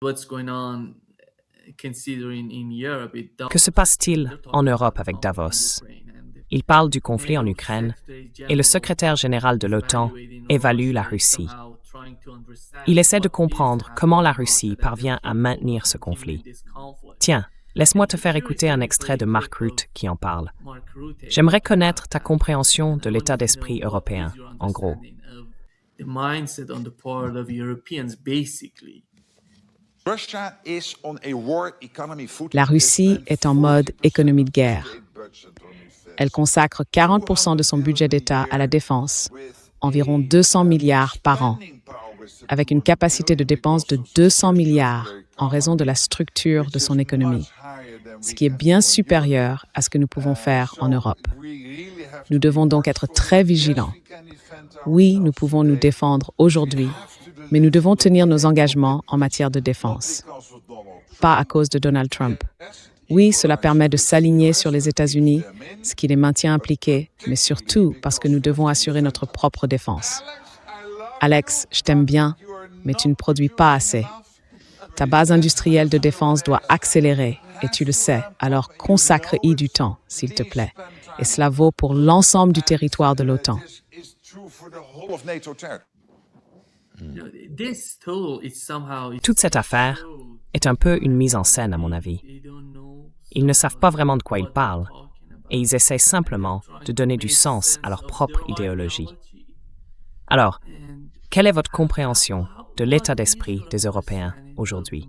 Que se passe-t-il en Europe avec Davos? Il parle du conflit en Ukraine et le secrétaire général de l'OTAN évalue la Russie. Il essaie de comprendre comment la Russie parvient à maintenir ce conflit. Tiens, laisse-moi te faire écouter un extrait de Mark Rutte qui en parle. J'aimerais connaître ta compréhension de l'état d'esprit européen, en gros. La Russie est en mode économie de guerre. Elle consacre 40% de son budget d'État à la défense, environ 200 milliards par an, avec une capacité de dépense de 200 milliards en raison de la structure de son économie, ce qui est bien supérieur à ce que nous pouvons faire en Europe. Nous devons donc être très vigilants. Oui, nous pouvons nous défendre aujourd'hui, mais nous devons tenir nos engagements en matière de défense. Pas à cause de Donald Trump. Oui, cela permet de s'aligner sur les États-Unis, ce qui les maintient impliqués, mais surtout parce que nous devons assurer notre propre défense. Alex, je t'aime bien, mais tu ne produis pas assez. Ta base industrielle de défense doit accélérer, et tu le sais, alors consacre-y du temps, s'il te plaît. Et cela vaut pour l'ensemble du territoire de l'OTAN. Toute cette affaire est un peu une mise en scène, à mon avis. Ils ne savent pas vraiment de quoi ils parlent, et ils essaient simplement de donner du sens à leur propre idéologie. Alors, quelle est votre compréhension de l'état d'esprit des Européens aujourd'hui?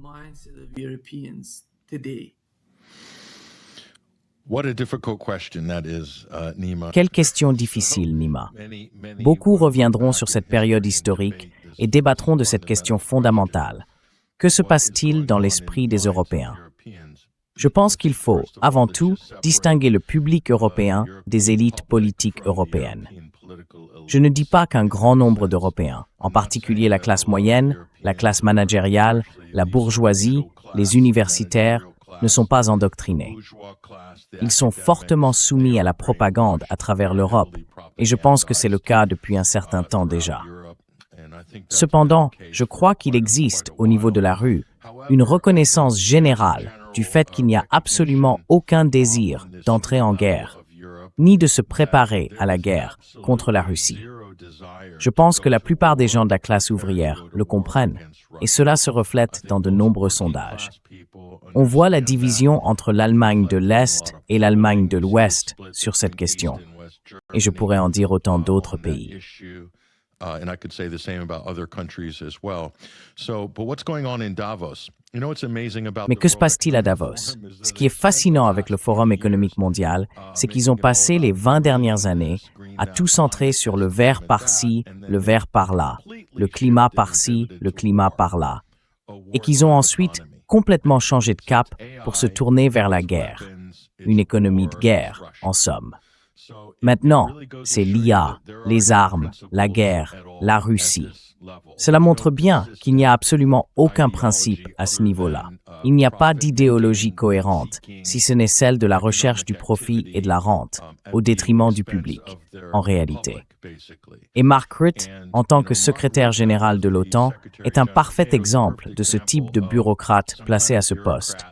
Quelle question difficile, Nima. Beaucoup reviendront sur cette période historique et débattront de cette question fondamentale. Que se passe-t-il dans l'esprit des Européens? Je pense qu'il faut, avant tout, distinguer le public européen des élites politiques européennes. Je ne dis pas qu'un grand nombre d'Européens, en particulier la classe moyenne, la classe managériale, la bourgeoisie, les universitaires, ne sont pas endoctrinés. Ils sont fortement soumis à la propagande à travers l'Europe, et je pense que c'est le cas depuis un certain temps déjà. Cependant, je crois qu'il existe, au niveau de la rue, une reconnaissance générale du fait qu'il n'y a absolument aucun désir d'entrer en guerre, ni de se préparer à la guerre contre la Russie. Je pense que la plupart des gens de la classe ouvrière le comprennent, et cela se reflète dans de nombreux sondages. On voit la division entre l'Allemagne de l'Est et l'Allemagne de l'Ouest sur cette question, et je pourrais en dire autant d'autres pays. And I could say the same about other countries as well. But what's going on in Davos? You know what's amazing about Mais que se passe-t-il à Davos? Ce qui est fascinant avec le Forum économique mondial, c'est qu'ils ont passé les 20 dernières années à tout centrer sur le vert par-ci, le vert par-là, le climat par-ci, le climat par-là, et qu'ils ont ensuite complètement changé de cap pour se tourner vers la guerre, une économie de guerre, en somme. Maintenant, c'est l'IA, les armes, la guerre, la Russie. Cela montre bien qu'il n'y a absolument aucun principe à ce niveau-là. Il n'y a pas d'idéologie cohérente, si ce n'est celle de la recherche du profit et de la rente, au détriment du public, en réalité. Et Mark Rutte, en tant que secrétaire général de l'OTAN, est un parfait exemple de ce type de bureaucrate placé à ce poste,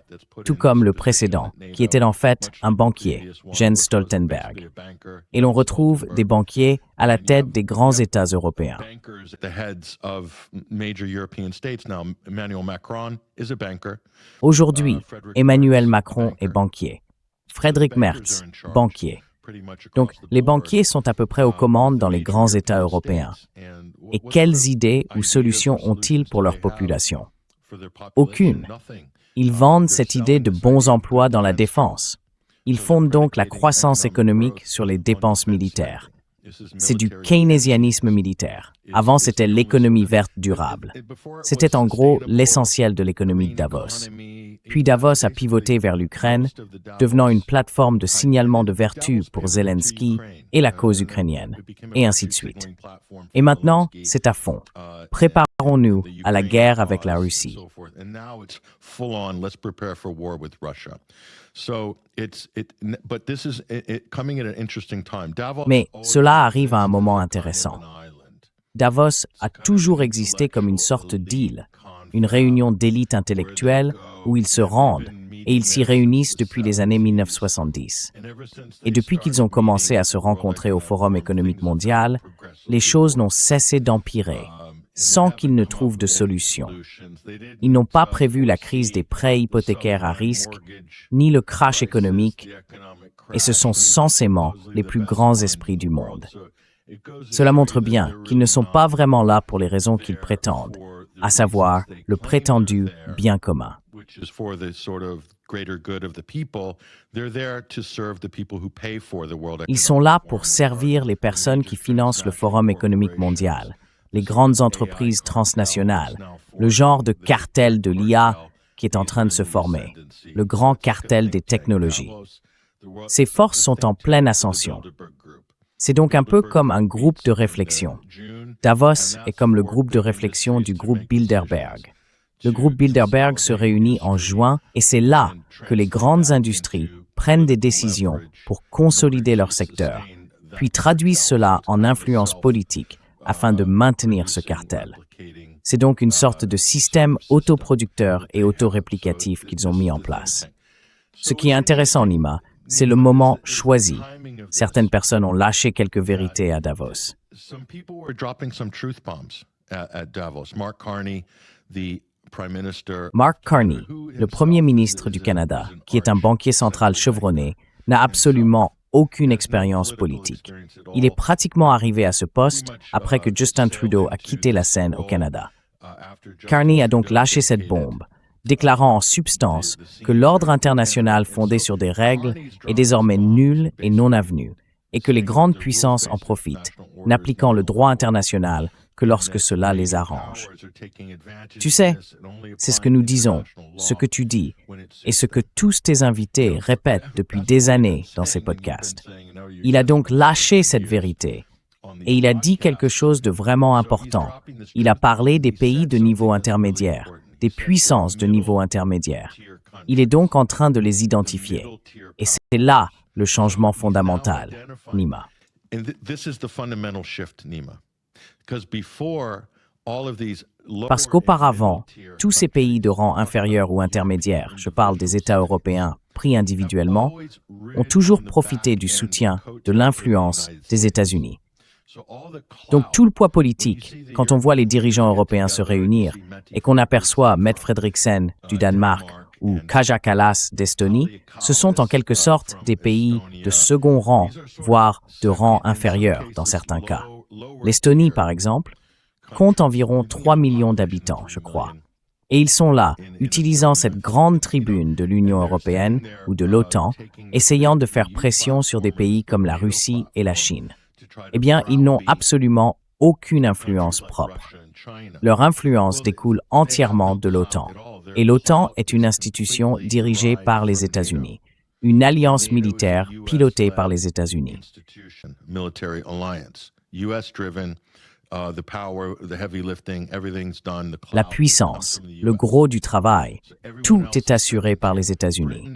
tout comme le précédent, qui était en fait un banquier, Jens Stoltenberg. Et l'on retrouve des banquiers à la tête des grands États européens. Aujourd'hui, Emmanuel Macron est banquier. Friedrich Merz, banquier. Donc, les banquiers sont à peu près aux commandes dans les grands États européens. Et quelles idées ou solutions ont-ils pour leur population? Aucune. Ils vendent cette idée de bons emplois dans la défense. Ils fondent donc la croissance économique sur les dépenses militaires. C'est du keynésianisme militaire. Avant, c'était l'économie verte durable. C'était en gros l'essentiel de l'économie de Davos. Puis Davos a pivoté vers l'Ukraine, devenant une plateforme de signalement de vertu pour Zelensky et la cause ukrainienne, et ainsi de suite. Et maintenant, c'est à fond. Préparons-nous à la guerre avec la Russie. Mais cela arrive à un moment intéressant. Davos a toujours existé comme une sorte d'île, une réunion d'élite intellectuelle où ils se rendent et ils s'y réunissent depuis les années 1970. Et depuis qu'ils ont commencé à se rencontrer au Forum économique mondial, les choses n'ont cessé d'empirer, sans qu'ils ne trouvent de solution. Ils n'ont pas prévu la crise des prêts hypothécaires à risque, ni le crash économique, et ce sont censément les plus grands esprits du monde. Cela montre bien qu'ils ne sont pas vraiment là pour les raisons qu'ils prétendent, à savoir le prétendu bien commun. Ils sont là pour servir les personnes qui financent le Forum économique mondial, les grandes entreprises transnationales, le genre de cartel de l'IA qui est en train de se former, le grand cartel des technologies. Ces forces sont en pleine ascension. C'est donc un peu comme un groupe de réflexion. Davos est comme le groupe de réflexion du groupe Bilderberg. Le groupe Bilderberg se réunit en juin et c'est là que les grandes industries prennent des décisions pour consolider leur secteur, puis traduisent cela en influence politique afin de maintenir ce cartel. C'est donc une sorte de système autoproducteur et autoréplicatif qu'ils ont mis en place. Ce qui est intéressant, Nima, c'est le moment choisi. Certaines personnes ont lâché quelques vérités à Davos. Mark Carney, le Premier ministre du Canada, qui est un banquier central chevronné, n'a absolument aucune expérience politique. Il est pratiquement arrivé à ce poste après que Justin Trudeau a quitté la scène au Canada. Carney a donc lâché cette bombe, déclarant en substance que l'ordre international fondé sur des règles est désormais nul et non avenu, et que les grandes puissances en profitent, n'appliquant le droit international que lorsque cela les arrange. Tu sais, c'est ce que nous disons, ce que tu dis, et ce que tous tes invités répètent depuis des années dans ces podcasts. Il a donc lâché cette vérité, et il a dit quelque chose de vraiment important. Il a parlé des pays de niveau intermédiaire, des puissances de niveau intermédiaire. Il est donc en train de les identifier. Et c'est là le changement fondamental, Nima. Parce qu'auparavant, tous ces pays de rang inférieur ou intermédiaire, je parle des États européens pris individuellement, ont toujours profité du soutien, de l'influence des États-Unis. Donc tout le poids politique, quand on voit les dirigeants européens se réunir et qu'on aperçoit Mette Frederiksen du Danemark ou Kaja Kallas d'Estonie, ce sont en quelque sorte des pays de second rang, voire de rang inférieur dans certains cas. L'Estonie, par exemple, compte environ 3 millions d'habitants, je crois. Et ils sont là, utilisant cette grande tribune de l'Union européenne ou de l'OTAN, essayant de faire pression sur des pays comme la Russie et la Chine. Eh bien, ils n'ont absolument aucune influence propre. Leur influence découle entièrement de l'OTAN. Et l'OTAN est une institution dirigée par les États-Unis, une alliance militaire pilotée par les États-Unis. La puissance, le gros du travail, tout est assuré par les États-Unis.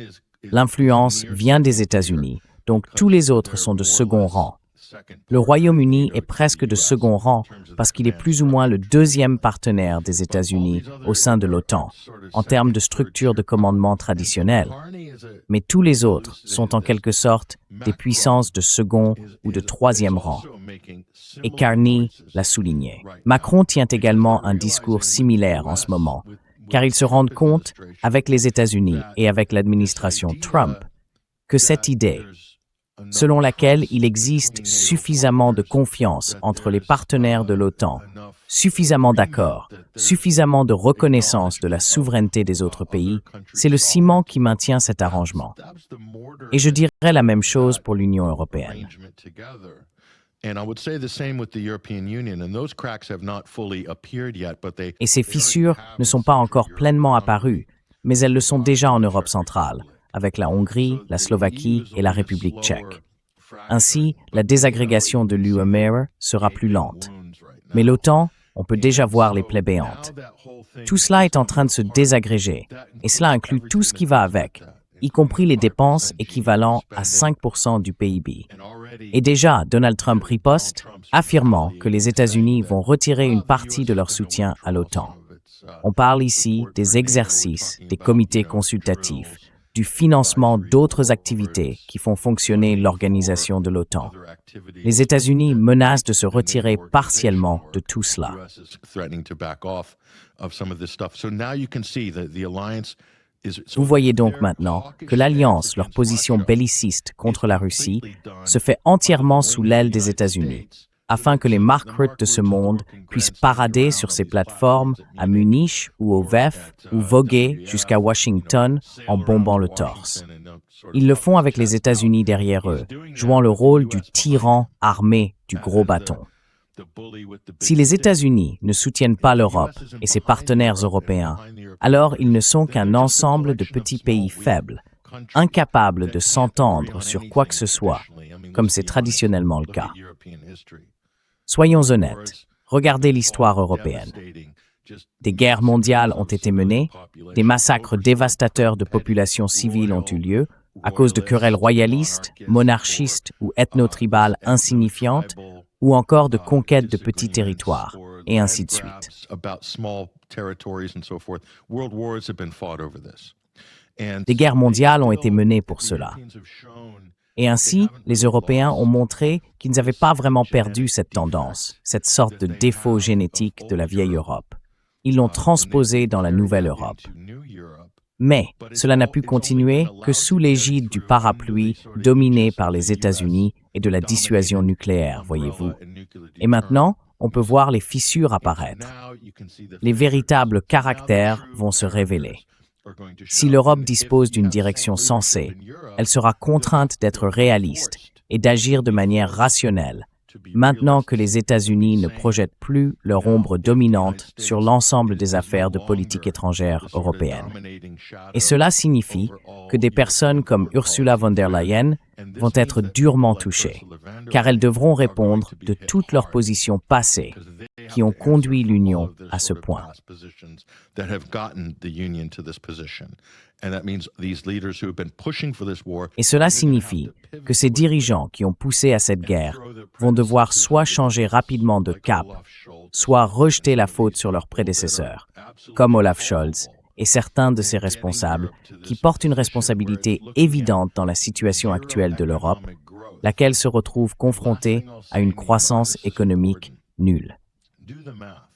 L'influence vient des États-Unis, donc tous les autres sont de second rang. Le Royaume-Uni est presque de second rang parce qu'il est plus ou moins le deuxième partenaire des États-Unis au sein de l'OTAN, en termes de structure de commandement traditionnelle. Mais tous les autres sont en quelque sorte des puissances de second ou de troisième rang. Et Carney l'a souligné. Macron tient également un discours similaire en ce moment, car ils se rendent compte, avec les États-Unis et avec l'administration Trump, que cette idée, selon laquelle il existe suffisamment de confiance entre les partenaires de l'OTAN, suffisamment d'accords, suffisamment de reconnaissance de la souveraineté des autres pays, c'est le ciment qui maintient cet arrangement. Et je dirais la même chose pour l'Union européenne. Et ces fissures ne sont pas encore pleinement apparues, mais elles le sont déjà en Europe centrale, avec la Hongrie, la Slovaquie et la République tchèque. Ainsi, la désagrégation de l'UE sera plus lente. Mais l'OTAN, on peut déjà voir les plaies béantes. Tout cela est en train de se désagréger, et cela inclut tout ce qui va avec, y compris les dépenses équivalent à 5% du PIB. Et déjà, Donald Trump riposte, affirmant que les États-Unis vont retirer une partie de leur soutien à l'OTAN. On parle ici des exercices, des comités consultatifs, du financement d'autres activités qui font fonctionner l'organisation de l'OTAN. Les États-Unis menacent de se retirer partiellement de tout cela. Vous voyez donc maintenant que l'Alliance, leur position belliciste contre la Russie, se fait entièrement sous l'aile des États-Unis, afin que les Mark Rutte de ce monde puissent parader sur ces plateformes à Munich ou au VEF ou voguer jusqu'à Washington en bombant le torse. Ils le font avec les États-Unis derrière eux, jouant le rôle du tyran armé du gros bâton. Si les États-Unis ne soutiennent pas l'Europe et ses partenaires européens, alors ils ne sont qu'un ensemble de petits pays faibles, incapables de s'entendre sur quoi que ce soit, comme c'est traditionnellement le cas. Soyons honnêtes, regardez l'histoire européenne. Des guerres mondiales ont été menées, des massacres dévastateurs de populations civiles ont eu lieu à cause de querelles royalistes, monarchistes ou ethno-tribales insignifiantes, ou encore de conquêtes de petits territoires, et ainsi de suite. Des guerres mondiales ont été menées pour cela. Et ainsi, les Européens ont montré qu'ils n'avaient pas vraiment perdu cette tendance, cette sorte de défaut génétique de la vieille Europe. Ils l'ont transposé dans la nouvelle Europe. Mais cela n'a pu continuer que sous l'égide du parapluie dominé par les États-Unis et de la dissuasion nucléaire, voyez-vous. Et maintenant, on peut voir les fissures apparaître. Les véritables caractères vont se révéler. Si l'Europe dispose d'une direction sensée, elle sera contrainte d'être réaliste et d'agir de manière rationnelle, maintenant que les États-Unis ne projettent plus leur ombre dominante sur l'ensemble des affaires de politique étrangère européenne. Et cela signifie que des personnes comme Ursula von der Leyen vont être durement touchées, car elles devront répondre de toutes leurs positions passées qui ont conduit l'Union à ce point. Et cela signifie que ces dirigeants qui ont poussé à cette guerre vont devoir soit changer rapidement de cap, soit rejeter la faute sur leurs prédécesseurs, comme Olaf Scholz et certains de ses responsables qui portent une responsabilité évidente dans la situation actuelle de l'Europe, laquelle se retrouve confrontée à une croissance économique nulle.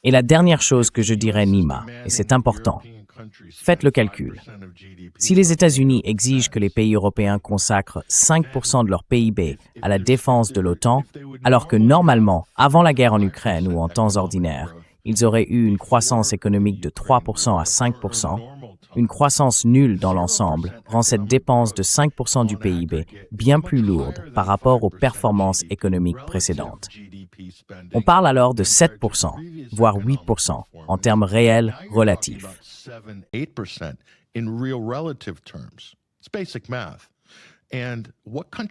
Et la dernière chose que je dirais, Nima, et c'est important, faites le calcul. Si les États-Unis exigent que les pays européens consacrent 5% de leur PIB à la défense de l'OTAN, alors que normalement, avant la guerre en Ukraine ou en temps ordinaire, ils auraient eu une croissance économique de 3% à 5%, une croissance nulle dans l'ensemble rend cette dépense de 5% du PIB bien plus lourde par rapport aux performances économiques précédentes. On parle alors de 7%, voire 8% en termes réels relatifs.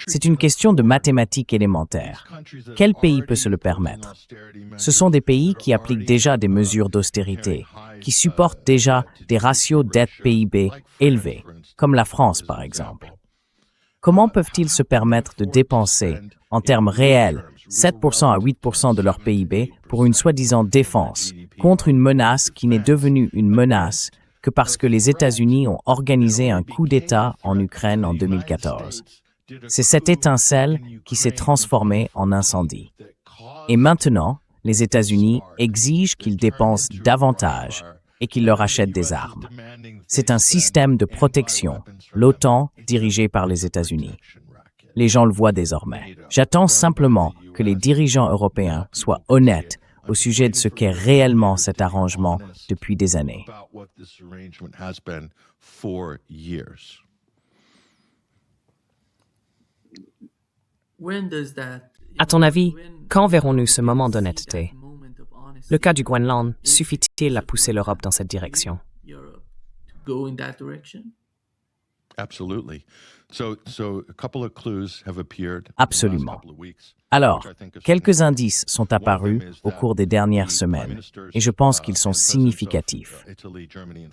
C'est une question de mathématiques élémentaires. Quel pays peut se le permettre? Ce sont des pays qui appliquent déjà des mesures d'austérité, qui supportent déjà des ratios dette-PIB élevés, comme la France par exemple. Comment peuvent-ils se permettre de dépenser, en termes réels, 7% à 8% de leur PIB pour une soi-disant défense, contre une menace qui n'est devenue une menace que parce que les États-Unis ont organisé un coup d'État en Ukraine en 2014. C'est cette étincelle qui s'est transformée en incendie. Et maintenant, les États-Unis exigent qu'ils dépensent davantage et qu'ils leur achètent des armes. C'est un système de protection, l'OTAN dirigé par les États-Unis. Les gens le voient désormais. J'attends simplement que les dirigeants européens soient honnêtes au sujet de ce qu'est réellement cet arrangement depuis des années. À ton avis, quand verrons-nous ce moment d'honnêteté? Le cas du Groenland suffit-il à pousser l'Europe dans cette direction? Absolument. Alors, quelques indices sont apparus au cours des dernières semaines, et je pense qu'ils sont significatifs.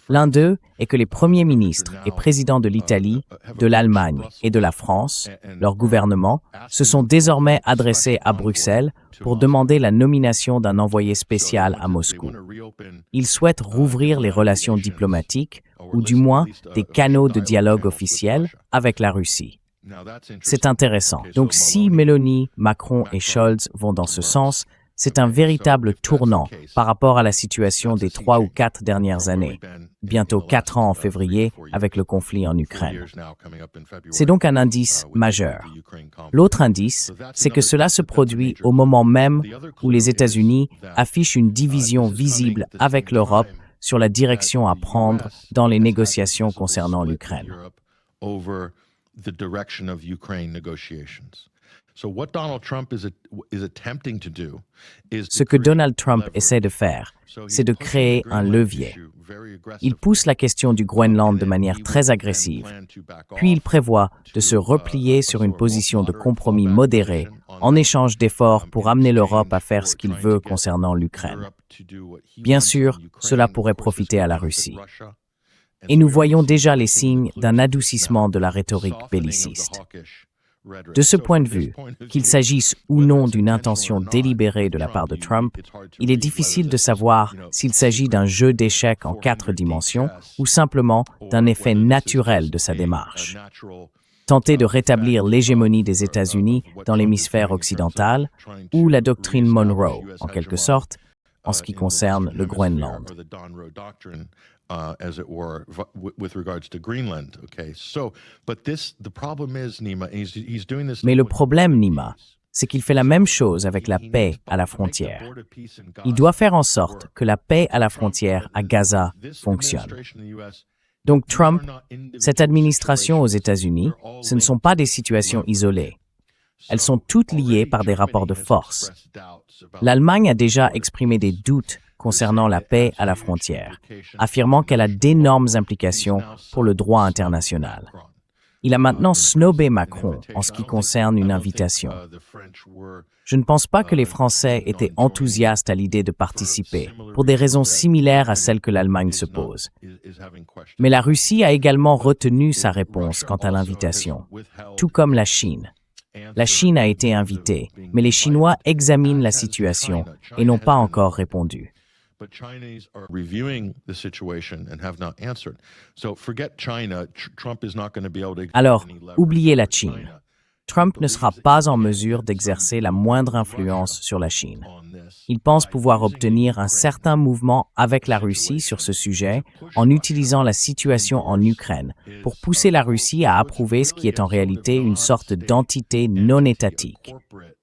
L'un d'eux est que les premiers ministres et présidents de l'Italie, de l'Allemagne et de la France, leurs gouvernements, se sont désormais adressés à Bruxelles pour demander la nomination d'un envoyé spécial à Moscou. Ils souhaitent rouvrir les relations diplomatiques, ou du moins des canaux de dialogue officiels, avec la Russie. C'est intéressant. Donc si Mélanie, Macron et Scholz vont dans ce sens, c'est un véritable tournant par rapport à la situation des 3 ou 4 dernières années, bientôt 4 ans en février avec le conflit en Ukraine. C'est donc un indice majeur. L'autre indice, c'est que cela se produit au moment même où les États-Unis affichent une division visible avec l'Europe sur la direction à prendre dans les négociations concernant l'Ukraine. Ce que Donald Trump essaie de faire, c'est de créer un levier. Il pousse la question du Groenland de manière très agressive, puis il prévoit de se replier sur une position de compromis modéré en échange d'efforts pour amener l'Europe à faire ce qu'il veut concernant l'Ukraine. Bien sûr, cela pourrait profiter à la Russie. Et nous voyons déjà les signes d'un adoucissement de la rhétorique belliciste. De ce point de vue, qu'il s'agisse ou non d'une intention délibérée de la part de Trump, il est difficile de savoir s'il s'agit d'un jeu d'échecs en 4 dimensions ou simplement d'un effet naturel de sa démarche. Tenter de rétablir l'hégémonie des États-Unis dans l'hémisphère occidental ou la doctrine Monroe, en quelque sorte, en ce qui concerne le Groenland. As it were, with regards to Greenland. Okay, so, but the problem is, Nima, he's doing this. Mais le problème, Nima, c'est qu'il fait la même chose avec la paix à la frontière. Il doit faire en sorte que la paix à la frontière à Gaza fonctionne. Donc Trump, cette administration aux États-Unis, ce ne sont pas des situations isolées. Elles sont toutes liées par des rapports de force. L'Allemagne a déjà exprimé des doutes concernant la paix à la frontière, affirmant qu'elle a d'énormes implications pour le droit international. Il a maintenant snobé Macron en ce qui concerne une invitation. Je ne pense pas que les Français étaient enthousiastes à l'idée de participer, pour des raisons similaires à celles que l'Allemagne se pose. Mais la Russie a également retenu sa réponse quant à l'invitation, tout comme la Chine. La Chine a été invitée, mais les Chinois examinent la situation et n'ont pas encore répondu. But Chinese are reviewing the situation and have not answered. So forget China. Trump is not going to be able to. Alors, oubliez la Chine. Trump ne sera pas en mesure d'exercer la moindre influence sur la Chine. Il pense pouvoir obtenir un certain mouvement avec la Russie sur ce sujet en utilisant la situation en Ukraine pour pousser la Russie à approuver ce qui est en réalité une sorte d'entité non étatique,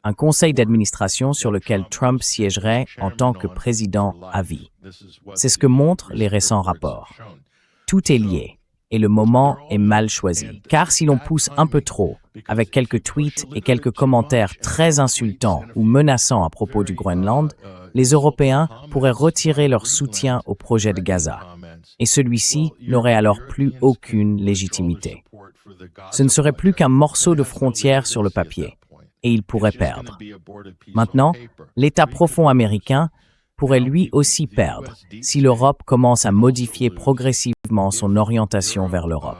un conseil d'administration sur lequel Trump siégerait en tant que président à vie. C'est ce que montrent les récents rapports. Tout est lié. Et le moment est mal choisi. Car si l'on pousse un peu trop, avec quelques tweets et quelques commentaires très insultants ou menaçants à propos du Groenland, les Européens pourraient retirer leur soutien au projet de Gaza. Et celui-ci n'aurait alors plus aucune légitimité. Ce ne serait plus qu'un morceau de frontière sur le papier, et il pourrait perdre. Maintenant, l'État profond américain pourrait lui aussi perdre si l'Europe commence à modifier progressivement son orientation vers l'Europe.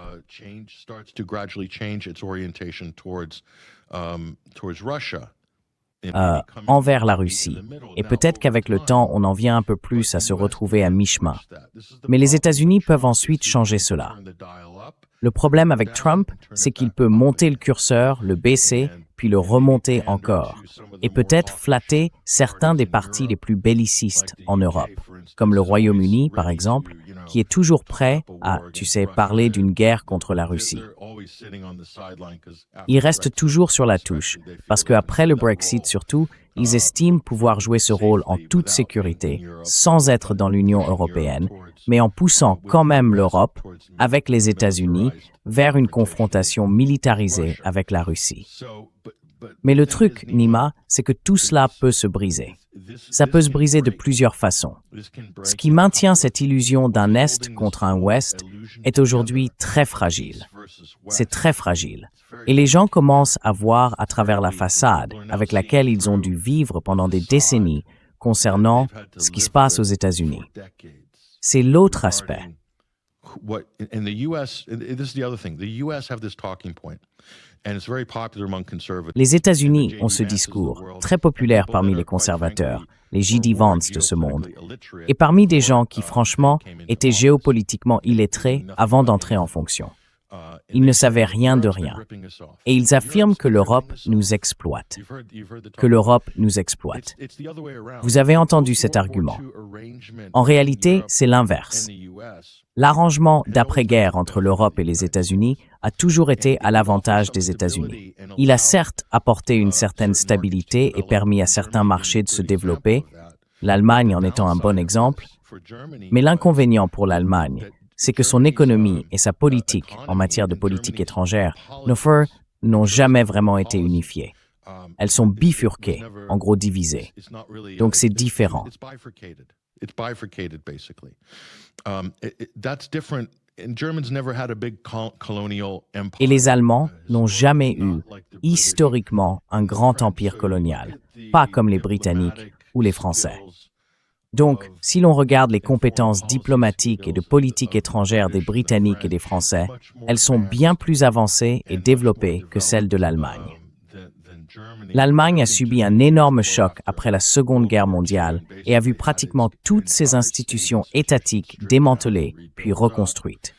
Envers la Russie. Et peut-être qu'avec le temps, on en vient un peu plus à se retrouver à mi-chemin. Mais les États-Unis peuvent ensuite changer cela. Le problème avec Trump, c'est qu'il peut monter le curseur, le baisser, puis le remonter encore, et peut-être flatter certains des partis les plus bellicistes en Europe, comme le Royaume-Uni, par exemple, qui est toujours prêt à, parler d'une guerre contre la Russie. Ils restent toujours sur la touche, parce qu'après le Brexit surtout, ils estiment pouvoir jouer ce rôle en toute sécurité, sans être dans l'Union européenne, mais en poussant quand même l'Europe, avec les États-Unis, vers une confrontation militarisée avec la Russie. Mais le truc, Nima, c'est que tout cela peut se briser. Ça peut se briser de plusieurs façons. Ce qui maintient cette illusion d'un Est contre un Ouest est aujourd'hui très fragile. C'est très fragile. Et les gens commencent à voir à travers la façade avec laquelle ils ont dû vivre pendant des décennies concernant ce qui se passe aux États-Unis. C'est l'autre aspect. what in the U.S., and this is the other thing, the U.S. have this talking point, and it's very popular among conservatives. Les États-Unis ont ce discours, très populaire parmi les conservateurs, les J.D. Vance de ce monde, et parmi des gens qui, franchement, étaient géopolitiquement illettrés avant d'entrer en fonction. Ils ne savaient rien de rien. Et ils affirment que l'Europe nous exploite. Que l'Europe nous exploite. Vous avez entendu cet argument. En réalité, c'est l'inverse. L'arrangement d'après-guerre entre l'Europe et les États-Unis a toujours été à l'avantage des États-Unis. Il a certes apporté une certaine stabilité et permis à certains marchés de se développer, l'Allemagne en étant un bon exemple, mais l'inconvénient pour l'Allemagne, c'est que son économie et sa politique en matière de politique étrangère n'ont jamais vraiment été unifiées. Elles sont bifurquées, en gros divisées. Donc c'est différent. It's bifurcated, basically. That's different. And Germans never had a big colonial empire. Et les Allemands n'ont jamais eu, historiquement, un grand empire colonial, pas comme les Britanniques ou les Français. Donc, si l'on regarde les compétences diplomatiques et de politique étrangère des Britanniques et des Français, elles sont bien plus avancées et développées que celles de l'Allemagne. L'Allemagne a subi un énorme choc après la Seconde Guerre mondiale et a vu pratiquement toutes ses institutions étatiques démantelées puis reconstruites.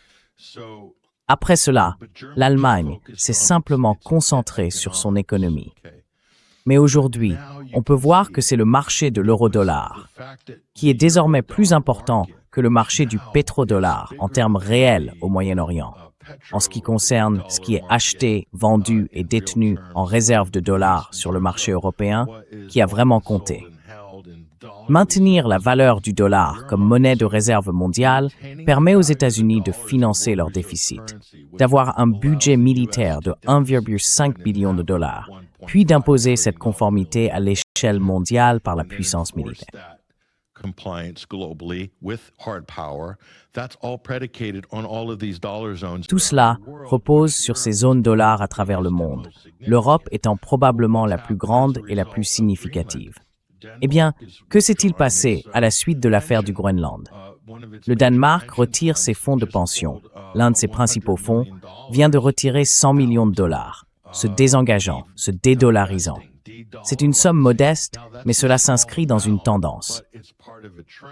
Après cela, l'Allemagne s'est simplement concentrée sur son économie. Mais aujourd'hui, on peut voir que c'est le marché de l'euro-dollar qui est désormais plus important que le marché du pétrodollar en termes réels au Moyen-Orient, en ce qui concerne ce qui est acheté, vendu et détenu en réserve de dollars sur le marché européen, qui a vraiment compté. Maintenir la valeur du dollar comme monnaie de réserve mondiale permet aux États-Unis de financer leur déficit, d'avoir un budget militaire de 1,5 billion de dollars, puis d'imposer cette conformité à l'échelle mondiale par la puissance militaire. Tout cela repose sur ces zones dollars à travers le monde, l'Europe étant probablement la plus grande et la plus significative. Eh bien, que s'est-il passé à la suite de l'affaire du Groenland? Le Danemark retire ses fonds de pension. L'un de ses principaux fonds vient de retirer 100 millions de dollars, se désengageant, se dédollarisant. C'est une somme modeste, mais cela s'inscrit dans une tendance.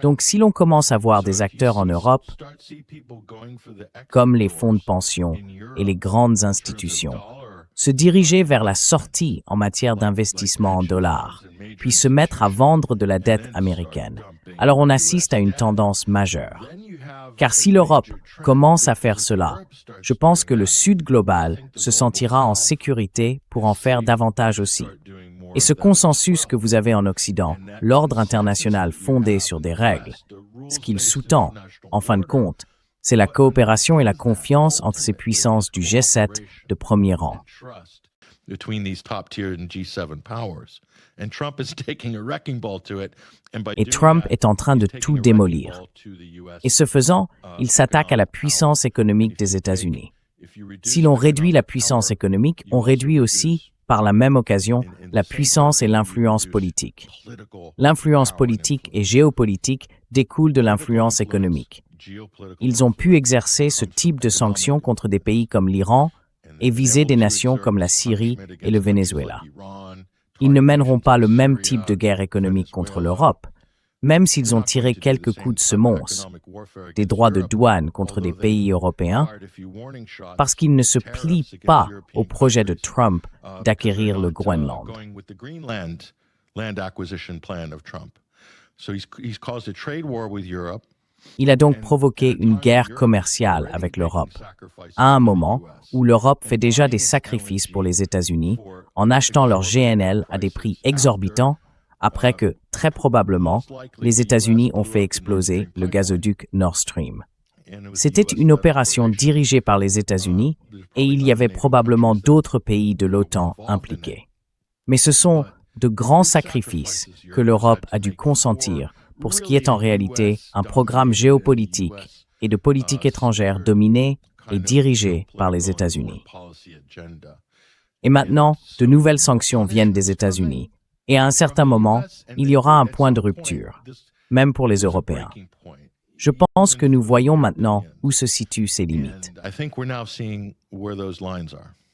Donc si l'on commence à voir des acteurs en Europe, comme les fonds de pension et les grandes institutions, se diriger vers la sortie en matière d'investissement en dollars, puis se mettre à vendre de la dette américaine, alors on assiste à une tendance majeure. Car si l'Europe commence à faire cela, je pense que le Sud global se sentira en sécurité pour en faire davantage aussi. Et ce consensus que vous avez en Occident, l'ordre international fondé sur des règles, ce qu'il sous-tend, en fin de compte, c'est la coopération et la confiance entre ces puissances du G7 de premier rang. Et Trump est en train de tout démolir. Et ce faisant, il s'attaque à la puissance économique des États-Unis. Si l'on réduit la puissance économique, on réduit aussi, par la même occasion, la puissance et l'influence politique. L'influence politique et géopolitique découlent de l'influence économique. Ils ont pu exercer ce type de sanctions contre des pays comme l'Iran et viser des nations comme la Syrie et le Venezuela. Ils ne mèneront pas le même type de guerre économique contre l'Europe, même s'ils ont tiré quelques coups de semonce, des droits de douane contre des pays européens, parce qu'ils ne se plient pas au projet de Trump d'acquérir le Groenland. Il a donc provoqué une guerre commerciale avec l'Europe, à un moment où l'Europe fait déjà des sacrifices pour les États-Unis en achetant leur GNL à des prix exorbitants après que, très probablement, les États-Unis ont fait exploser le gazoduc Nord Stream. C'était une opération dirigée par les États-Unis et il y avait probablement d'autres pays de l'OTAN impliqués. Mais ce sont de grands sacrifices que l'Europe a dû consentir pour ce qui est en réalité un programme géopolitique et de politique étrangère dominé et dirigé par les États-Unis. Et maintenant, de nouvelles sanctions viennent des États-Unis. Et à un certain moment, il y aura un point de rupture, même pour les Européens. Je pense que nous voyons maintenant où se situent ces limites. And I think we're now seeing where those lines are.